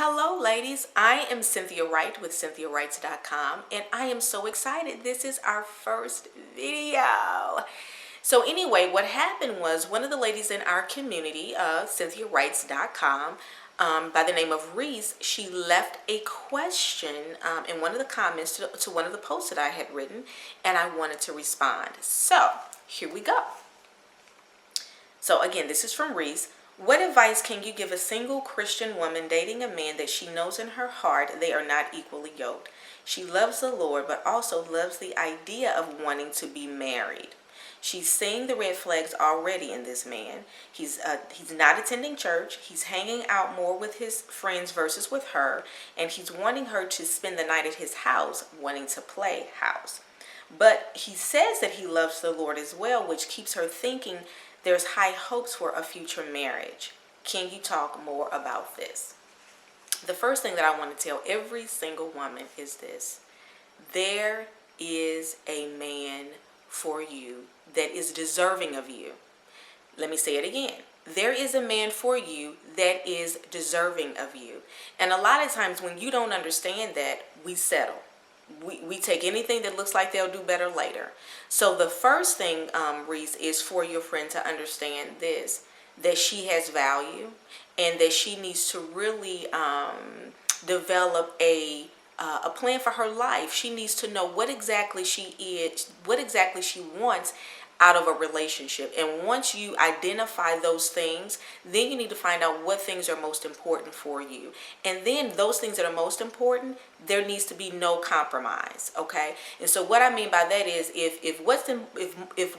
Hello, ladies. I am Cynthia Wright with CynthiaWritez.com, and I am so excited. This is our first video. So anyway, what happened was one of the ladies in our community, CynthiaWritez.com, by the name of Reese, she left a question in one of the comments to one of the posts that I had written, and I wanted to respond. So here we go. So again, this is from Reese. What advice can you give a single Christian woman dating a man that she knows in her heart they are not equally yoked? She loves the Lord, but also loves the idea of wanting to be married. She's seeing the red flags already in this man. He's not attending church. He's hanging out more with his friends versus with her, and he's wanting her to spend the night at his house, wanting to play house. But he says that he loves the Lord as well, which keeps her thinking there's high hopes for a future marriage. Can you talk more about this? The first thing that I want to tell every single woman is this. There is a man for you that is deserving of you. Let me say it again. There is a man for you that is deserving of you. And a lot of times when you don't understand that, we settle. We take anything that looks like they'll do better later. So the first thing, Reese, is for your friend to understand this, that she has value and that she needs to really develop a plan for her life. She needs to know what exactly she is, what exactly she wants out of a relationship. And once you identify those things, then you need to find out what things are most important for you. And then those things that are most important, there needs to be no compromise, okay? And so what I mean by that is if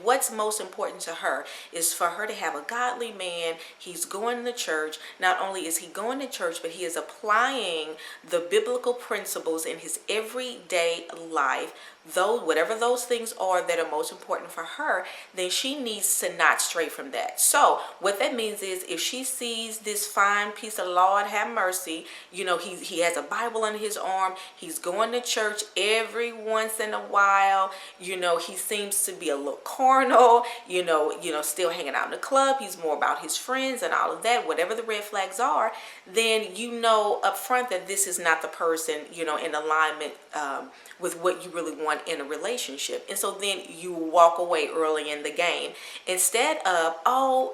what's most important to her is for her to have a godly man, he's going to church. Not only is he going to church, but he is applying the biblical principles in his everyday life. Though whatever those things are that are most important for her, then she needs to not stray from that. So what that means is if she sees this fine piece of Lord have mercy, he has a Bible under his arm, he's going to church every once in a while, he seems to be a little carnal, still hanging out in the club, he's more about his friends and all of that, whatever the red flags are, then up front that this is not the person, in alignment with what you really want in a relationship. And so then you walk away early in the game instead of, we're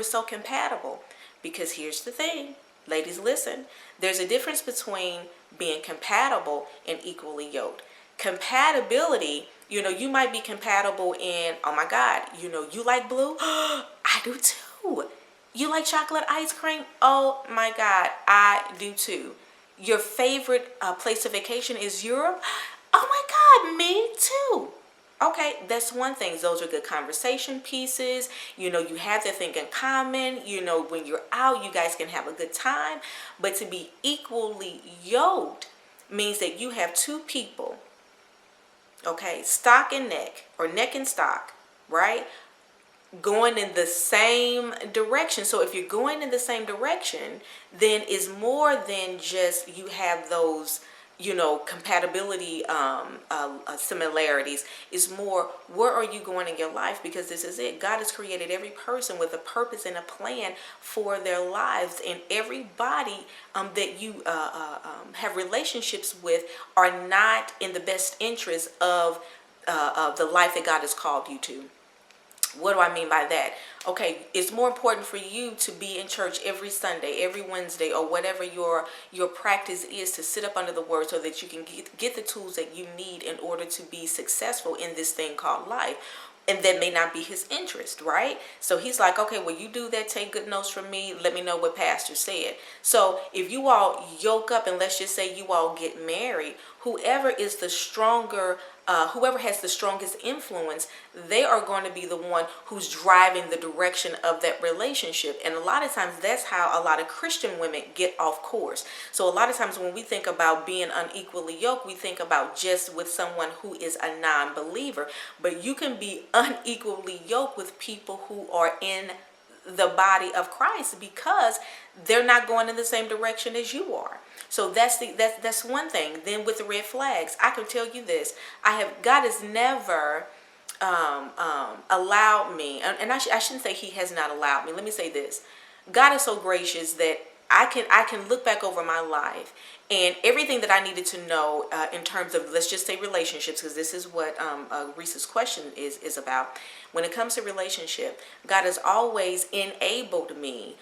so compatible. Because here's the thing, ladies, listen, there's a difference between being compatible and equally yoked. Compatibility, you might be compatible in, oh my God, you like blue? I do too. You like chocolate ice cream? Oh my God, I do too. Your favorite place of vacation is Europe? Oh my God, me too. Okay, that's one thing. Those are good conversation pieces. You have that thing in common. When you're out, you guys can have a good time. But to be equally yoked means that you have two people, okay, stock and neck, or neck and stock, right? Going in the same direction. So if you're going in the same direction, then it's more than just you have those compatibility similarities. Is more, where are you going in your life? Because this is it. God has created every person with a purpose and a plan for their lives, and everybody that you have relationships with are not in the best interest of the life that God has called you to. What do I mean by that? Okay, it's more important for you to be in church every Sunday, every Wednesday, or whatever your practice is, to sit up under the word so that you can get the tools that you need in order to be successful in this thing called life. And that may not be his interest, right? So he's like, okay, well, you do that, take good notes from me, let me know what pastor said. So if you all yoke up and let's just say you all get married, whoever is the stronger, whoever has the strongest influence, they are going to be the one who's driving the direction of that relationship. And a lot of times that's how a lot of Christian women get off course. So a lot of times when we think about being unequally yoked, we think about just with someone who is a non-believer. But you can be unequally yoked with people who are in the body of Christ because they're not going in the same direction as you are. So that's one thing. Then with the red flags, I can tell you this: God has never allowed me, and I shouldn't say He has not allowed me. Let me say this: God is so gracious that I can look back over my life and everything that I needed to know in terms of, let's just say, relationships, because this is what Reese's question is about. When it comes to relationship, God has always enabled me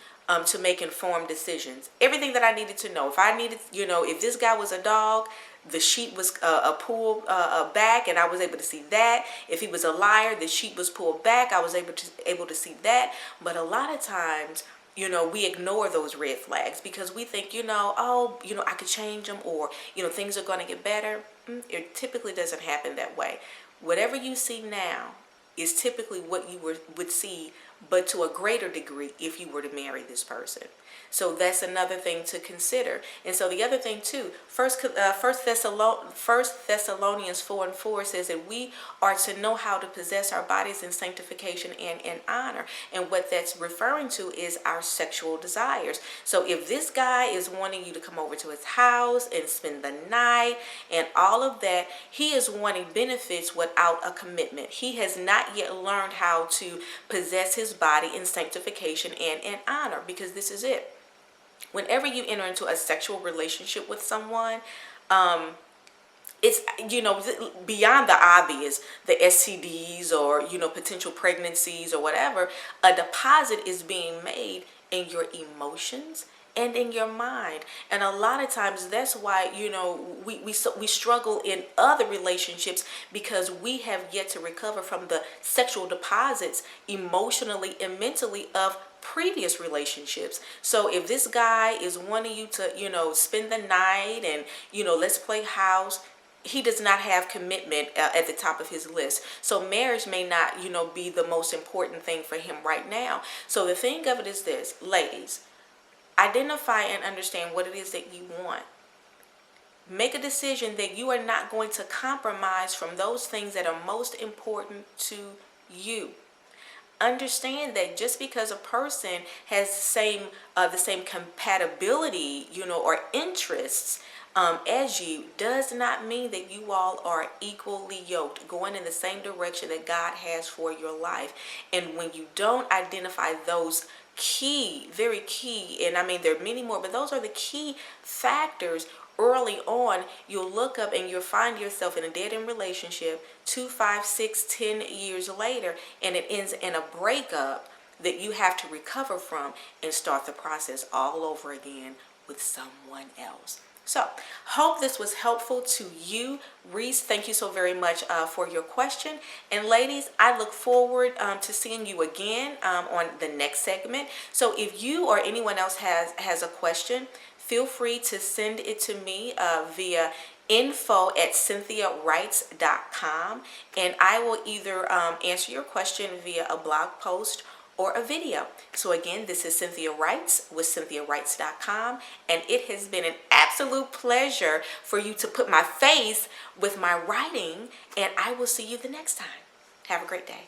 to make informed decisions. Everything that I needed to know. If I needed, if this guy was a dog, the sheet was pulled back, and I was able to see that. If he was a liar, the sheet was pulled back. I was able to see that. But a lot of times, we ignore those red flags because we think, I could change them, or, things are going to get better. It typically doesn't happen that way. Whatever you see now is typically what you would see, but to a greater degree if you were to marry this person. So that's another thing to consider. And so the other thing too, First Thessalonians 4:4 says that we are to know how to possess our bodies in sanctification and in honor. And what that's referring to is our sexual desires. So if this guy is wanting you to come over to his house and spend the night and all of that, he is wanting benefits without a commitment. He has not yet learned how to possess his body in sanctification and in honor, because this is it. Whenever you enter into a sexual relationship with someone, it's, beyond the obvious, the STDs or, potential pregnancies or whatever, a deposit is being made in your emotions and in your mind. And a lot of times that's why, we struggle in other relationships, because we have yet to recover from the sexual deposits emotionally and mentally of previous relationships. So if this guy is wanting you to, spend the night and, let's play house, he does not have commitment at the top of his list. So marriage may not, be the most important thing for him right now. So the thing of it is this, ladies, identify and understand what it is that you want. Make a decision that you are not going to compromise from those things that are most important to you. Understand that just because a person has the same compatibility, or interests as you, does not mean that you all are equally yoked, going in the same direction that God has for your life. And when you don't identify those very key, and I mean there are many more, but those are the key factors early on, you'll look up and you'll find yourself in a dead-end relationship 2, 5, 6, 10 years later, and it ends in a breakup that you have to recover from and start the process all over again with someone else. So, hope this was helpful to you. Reese, thank you so very much for your question. And ladies, I look forward to seeing you again on the next segment. So if you or anyone else has a question, feel free to send it to me via info@CynthiaWritez.com, and I will either answer your question via a blog post or a video. So again, this is Cynthia Writez with CynthiaWritez.com, and it has been an absolute pleasure for you to put my face with my writing, and I will see you the next time. Have a great day.